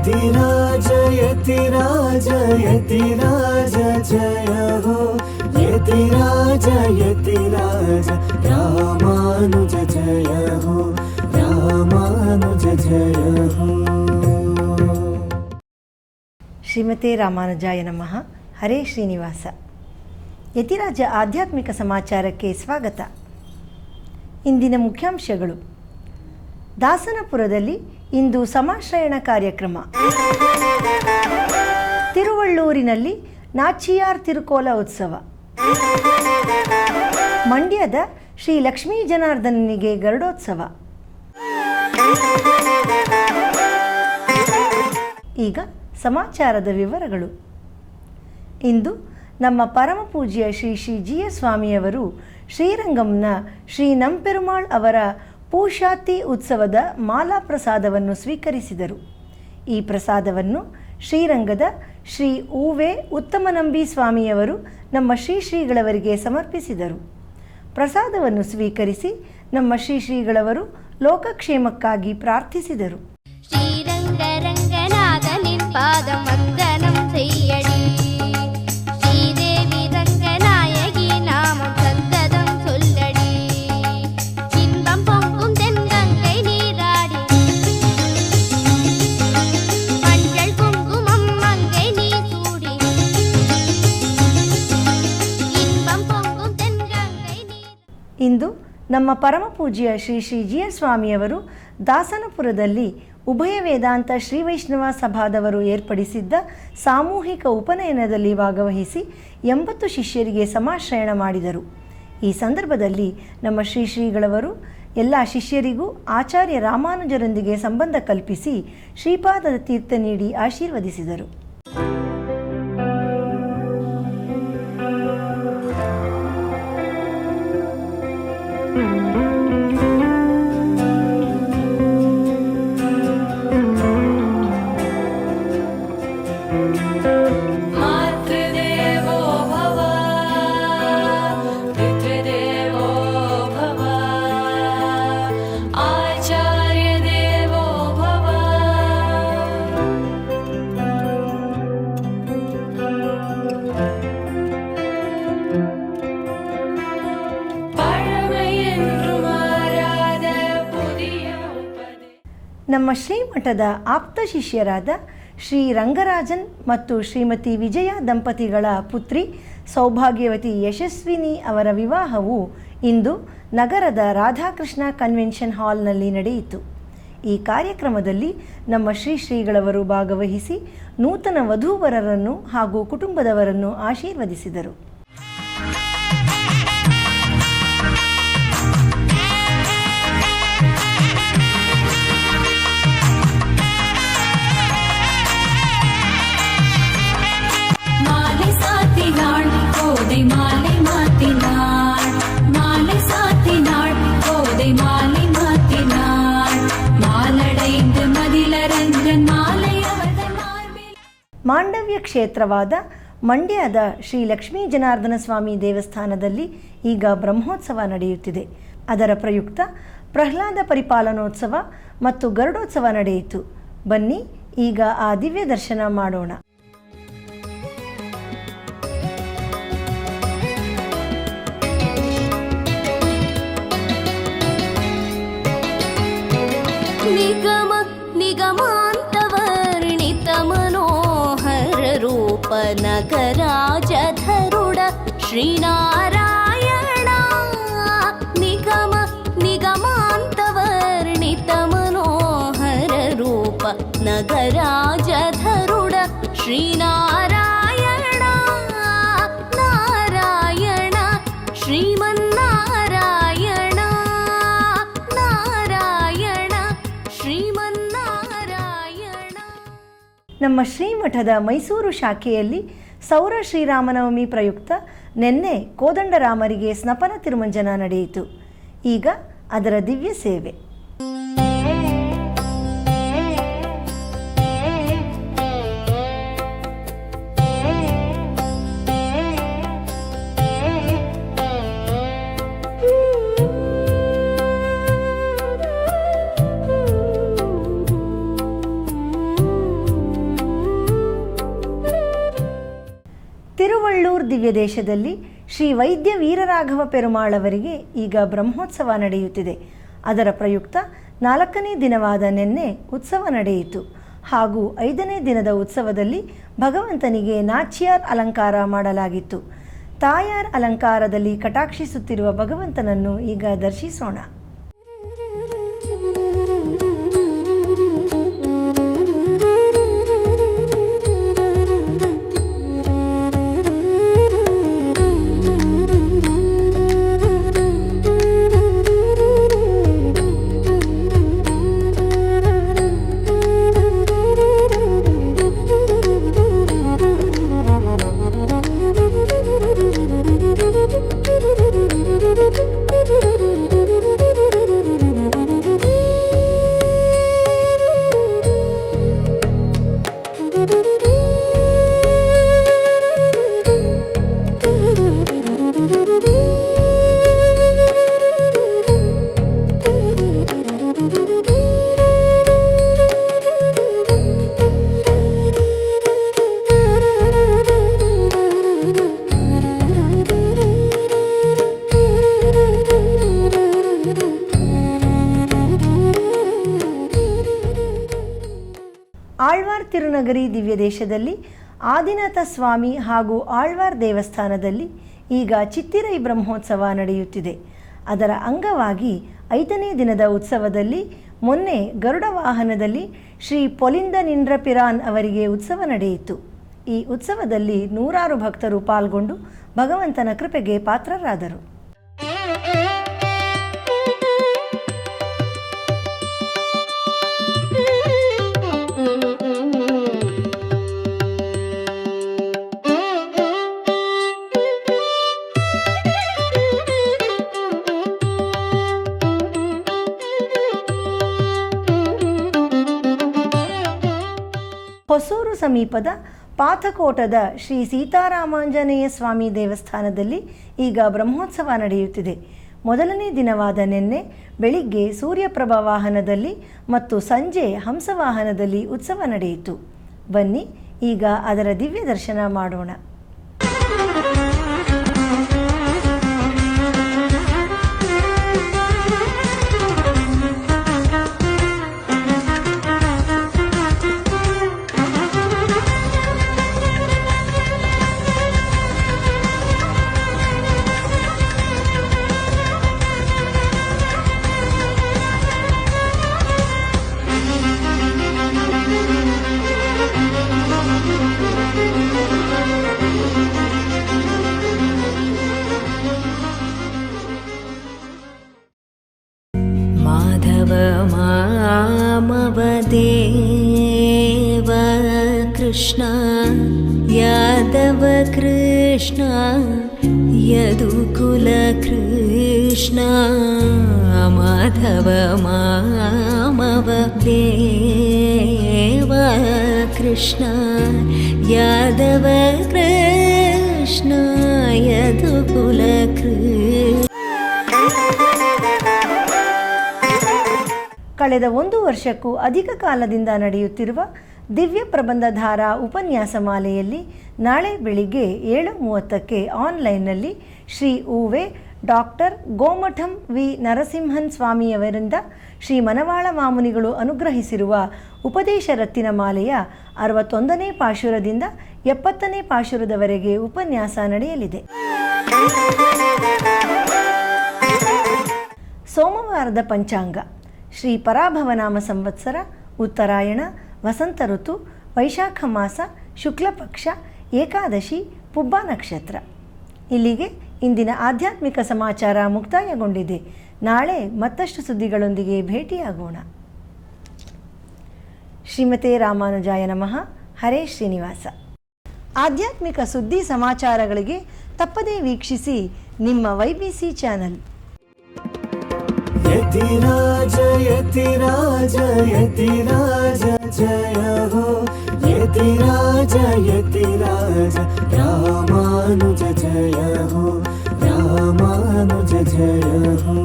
यतिराज यतिराज यतिराज जय हो यतिराज यतिराज रामानुज जय हो रामानुज जय हो। ಶ್ರೀಮತೆ ರಾಮಾನುಜಾಯ ನಮಃ. ಹರೇ ಶ್ರೀನಿವಾಸ. ಯತಿರಾಜ ಆಧ್ಯಾತ್ಮಿಕ ಸಮಾಚಾರಕ್ಕೆ ಸ್ವಾಗತ. ಇಂದಿನ ಮುಖ್ಯಾಂಶಗಳು. ದಾಸನಪುರದಲ್ಲಿ ಇಂದು ಸಮಾಶ್ರಯಣ ಕಾರ್ಯಕ್ರಮ. ತಿರುವಳ್ಳೂರಿನಲ್ಲಿ ನಾಚಿಯಾರ್ ತಿರುಕೋಲ ಉತ್ಸವ. ಮಂಡ್ಯದ ಶ್ರೀ ಲಕ್ಷ್ಮೀ ಜನಾರ್ದನನಿಗೆ ಗರುಡೋತ್ಸವ. ಈಗ ಸಮಾಚಾರದ ವಿವರಗಳು. ಇಂದು ನಮ್ಮ ಪರಮ ಪೂಜ್ಯ ಶ್ರೀ ಶ್ರೀ ಜಿ ಎಸ್ ಸ್ವಾಮಿಯವರು ಶ್ರೀರಂಗಂನ ಶ್ರೀ ನಂಪೆರುಮಾಳ್ ಅವರ ಪೂಷಾತಿ ಉತ್ಸವದ ಮಾಲಾ ಪ್ರಸಾದವನ್ನು ಸ್ವೀಕರಿಸಿದರು. ಈ ಪ್ರಸಾದವನ್ನು ಶ್ರೀರಂಗದ ಶ್ರೀ ಊವೆ ಉತ್ತಮನಂಬಿ ಸ್ವಾಮಿಯವರು ನಮ್ಮ ಶ್ರೀಗಳವರಿಗೆ ಸಮರ್ಪಿಸಿದರು. ಪ್ರಸಾದವನ್ನು ಸ್ವೀಕರಿಸಿ ನಮ್ಮ ಶ್ರೀಗಳವರು ಲೋಕಕ್ಷೇಮಕ್ಕಾಗಿ ಪ್ರಾರ್ಥಿಸಿದರು. பாதம் வந்தனம் செய்யடி ஸ்ரீதேவி ரங்கநாயகி நாமம் சந்ததம் சொல்லடி இன்பம் பொங்கும் தென்கங்கை நீராடி மஞ்சள் குங்குமம் மங்கை நீ சூடி இன்பம் பொங்கும் தென்கங்கை நீர். ಇಂದು ನಮ್ಮ ಪರಮ ಪೂಜ್ಯ ಶ್ರೀ ಶ್ರೀ ಜಿ ಎಸ್ ಸ್ವಾಮಿಯವರು ದಾಸನಪುರದಲ್ಲಿ ಉಭಯ ವೇದಾಂತ ಶ್ರೀ ವೈಷ್ಣವ ಸಭಾದವರು ಏರ್ಪಡಿಸಿದ್ದ ಸಾಮೂಹಿಕ ಉಪನಯನದಲ್ಲಿ ಭಾಗವಹಿಸಿ 80 ಶಿಷ್ಯರಿಗೆ ಸಮಾಶ್ರಯಣ ಮಾಡಿದರು. ಈ ಸಂದರ್ಭದಲ್ಲಿ ನಮ್ಮ ಶ್ರೀಗಳವರು ಎಲ್ಲ ಶಿಷ್ಯರಿಗೂ ಆಚಾರ್ಯ ರಾಮಾನುಜರೊಂದಿಗೆ ಸಂಬಂಧ ಕಲ್ಪಿಸಿ ಶ್ರೀಪಾದ ತೀರ್ಥ ನೀಡಿ ಆಶೀರ್ವದಿಸಿದರು. ನಮ್ಮ ಶ್ರೀಮಠದ ಆಪ್ತ ಶಿಷ್ಯರಾದ ಶ್ರೀ ರಂಗರಾಜನ್ ಮತ್ತು ಶ್ರೀಮತಿ ವಿಜಯ ದಂಪತಿಗಳ ಪುತ್ರಿ ಸೌಭಾಗ್ಯವತಿ ಯಶಸ್ವಿನಿ ಅವರ ವಿವಾಹವು ಇಂದು ನಗರದ ರಾಧಾಕೃಷ್ಣ ಕನ್ವೆನ್ಷನ್ ಹಾಲ್ನಲ್ಲಿ ನಡೆಯಿತು. ಈ ಕಾರ್ಯಕ್ರಮದಲ್ಲಿ ನಮ್ಮ ಶ್ರೀಗಳವರು ಭಾಗವಹಿಸಿ ನೂತನ ವಧೂವರರನ್ನು ಹಾಗೂ ಕುಟುಂಬದವರನ್ನು ಆಶೀರ್ವದಿಸಿದರು. ಮಾಂಡವ್ಯ ಕ್ಷೇತ್ರವಾದ ಮಂಡ್ಯದ ಶ್ರೀ ಲಕ್ಷ್ಮೀ ಜನಾರ್ದನ ಸ್ವಾಮಿ ದೇವಸ್ಥಾನದಲ್ಲಿ ಈಗ ಬ್ರಹ್ಮೋತ್ಸವ ನಡೆಯುತ್ತಿದೆ. ಅದರ ಪ್ರಯುಕ್ತ ಪ್ರಹ್ಲಾದ ಪರಿಪಾಲನೋತ್ಸವ ಮತ್ತು ಗರುಡೋತ್ಸವ ನಡೆಯಿತು. ಬನ್ನಿ ಈಗ ಆ ದಿವ್ಯ ದರ್ಶನ ಮಾಡೋಣ. ನಿಗಮ ನಿಗಮಾಂತವರ್ಣಿತ ಮನೋಹರ ರೂಪ ನಗರಾಜಧರುಡ ಶ್ರೀನಾರಾಯಣ. ನಿಗಮ ನಿಗಮಾಂತವರ್ಣಿತ ಮನೋಹರ ರೂಪ ನಗರಾಜಧರುಡ ಶ್ರೀನಾರಾಯಣ. ನಾರಾಯಣ ಶ್ರೀಮನ್ನಾರಾಯಣ ನಾರಾಯಣ ಶ್ರೀಮನ್ನಾರಾಯಣ. ನಮ್ಮ ಶ್ರೀಮಠದ ಮೈಸೂರು ಶಾಖೆಯಲ್ಲಿ ಸೌರ ಶ್ರೀರಾಮನವಮಿ ಪ್ರಯುಕ್ತ ನಿನ್ನೆ ಕೋದಂಡರಾಮರಿಗೆ ಸ್ನಪನ ತಿರುಮಂಜನ ನಡೆಯಿತು. ಈಗ ಅದರ ದಿವ್ಯ ಸೇವೆ. ಬೇಳೂರು ದಿವ್ಯ ದೇಶದಲ್ಲಿ ಶ್ರೀ ವೈದ್ಯ ವೀರರಾಘವ ಪೆರುಮಾಳ್ ಅವರಿಗೆ ಈಗ ಬ್ರಹ್ಮೋತ್ಸವ ನಡೆಯುತ್ತಿದೆ. ಅದರ ಪ್ರಯುಕ್ತ 4ನೇ ದಿನವಾದ ನಿನ್ನೆ ಉತ್ಸವ ನಡೆಯಿತು. ಹಾಗೂ 5ನೇ ದಿನದ ಉತ್ಸವದಲ್ಲಿ ಭಗವಂತನಿಗೆ ನಾಚ್ಯಾರ್ ಅಲಂಕಾರ ಮಾಡಲಾಗಿತ್ತು. ತಾಯಾರ್ ಅಲಂಕಾರದಲ್ಲಿ ಕಟಾಕ್ಷಿಸುತ್ತಿರುವ ಭಗವಂತನನ್ನು ಈಗ ದರ್ಶಿಸೋಣ. ಆಳ್ವಾರ್ ತಿರುನಗರಿ ದಿವ್ಯ ದೇಶದಲ್ಲಿ ಆದಿನಾಥ ಸ್ವಾಮಿ ಹಾಗೂ ಆಳ್ವಾರ್ ದೇವಸ್ಥಾನದಲ್ಲಿ ಈಗ ಚಿತ್ತಿರೈ ಬ್ರಹ್ಮೋತ್ಸವ ನಡೆಯುತ್ತಿದೆ. ಅದರ ಅಂಗವಾಗಿ 5ನೇ ದಿನದ ಉತ್ಸವದಲ್ಲಿ ಮೊನ್ನೆ ಗರುಡ ವಾಹನದಲ್ಲಿ ಶ್ರೀ ಪೊಲಿಂದ ನಿಂಡ್ರಪಿರಾನ್ ಅವರಿಗೆ ಉತ್ಸವ ನಡೆಯಿತು. ಈ ಉತ್ಸವದಲ್ಲಿ 100 ಭಕ್ತರು ಪಾಲ್ಗೊಂಡು ಭಗವಂತನ ಕೃಪೆಗೆ ಪಾತ್ರರಾದರು. ಹೊಸೂರು ಸಮೀಪದ ಪಾಥಕೋಟದ ಶ್ರೀ ಸೀತಾರಾಮಾಂಜನೇಯ ಸ್ವಾಮಿ ದೇವಸ್ಥಾನದಲ್ಲಿ ಈಗ ಬ್ರಹ್ಮೋತ್ಸವ ನಡೆಯುತ್ತಿದೆ. ಮೊದಲನೇ ದಿನವಾದ ನಿನ್ನೆ ಬೆಳಿಗ್ಗೆ ಸೂರ್ಯಪ್ರಭಾ ವಾಹನದಲ್ಲಿ ಮತ್ತು ಸಂಜೆ ಹಂಸವಾಹನದಲ್ಲಿ ಉತ್ಸವ ನಡೆಯಿತು. ಬನ್ನಿ ಈಗ ಅದರ ದಿವ್ಯ ದರ್ಶನ ಮಾಡೋಣ. मामवदेव कृष्ण यादव कृष्ण यदुकुल कृष्ण माधव मामवदेव कृष्ण यादव कृष्ण यदुकुल कृष्ण. ಕಳೆದ 1 ವರ್ಷಕ್ಕೂ ಅಧಿಕ ಕಾಲದಿಂದ ನಡೆಯುತ್ತಿರುವ ದಿವ್ಯ ಪ್ರಬಂಧಧಾರಾ ಉಪನ್ಯಾಸ ಮಾಲೆಯಲ್ಲಿ ನಾಳೆ ಬೆಳಿಗ್ಗೆ 7:30ಕ್ಕೆ ಆನ್ಲೈನ್ನಲ್ಲಿ ಶ್ರೀ ಉವೆ ಡಾಕ್ಟರ್ ಗೋಮಠಂ ವಿ ನರಸಿಂಹನ್ ಸ್ವಾಮಿಯವರಿಂದ ಶ್ರೀ ಮನವಾಳ ಮಾಮುನಿಗಳು ಅನುಗ್ರಹಿಸಿರುವ ಉಪದೇಶ ರತ್ತಿನ ಮಾಲೆಯ 61ನೇ ಪಾಶುರದಿಂದ 70ನೇ ಪಾಶುರದವರೆಗೆ ಉಪನ್ಯಾಸ ನಡೆಯಲಿದೆ. ಸೋಮವಾರದ ಪಂಚಾಂಗ ಶ್ರೀ ಪರಾಭವನಾಮ ಸಂವತ್ಸರ, ಉತ್ತರಾಯಣ, ವಸಂತ ಋತು, ವೈಶಾಖ ಮಾಸ, ಶುಕ್ಲ ಪಕ್ಷ, ಏಕಾದಶಿ, ಪುಬ್ಬ ನಕ್ಷತ್ರ. ಇಲ್ಲಿಗೆ ಇಂದಿನ ಆಧ್ಯಾತ್ಮಿಕ ಸಮಾಚಾರ ಮುಕ್ತಾಯಗೊಂಡಿದೆ. ನಾಳೆ ಮತ್ತಷ್ಟು ಸುದ್ದಿಗಳೊಂದಿಗೆ ಭೇಟಿಯಾಗೋಣ. ಶ್ರೀಮತೆ ರಾಮಾನುಜಾಯ ನಮಃ. ಹರೇ ಶ್ರೀನಿವಾಸ. ಆಧ್ಯಾತ್ಮಿಕ ಸುದ್ದಿ ಸಮಾಚಾರಗಳಿಗೆ ತಪ್ಪದೇ ವೀಕ್ಷಿಸಿ ನಿಮ್ಮ YBC ಚಾನಲ್. ಯತಿರಾಜ ಯತಿರಾಜ ಯತಿರಾಜ ಜಯ ಹೋ ಯತಿರಾಜ ಯತಿರಾಜ ರಾಮಾನುಜ ಜಯ ಹೋ ರಾಮಾನುಜ ಜಯ ಹೋ.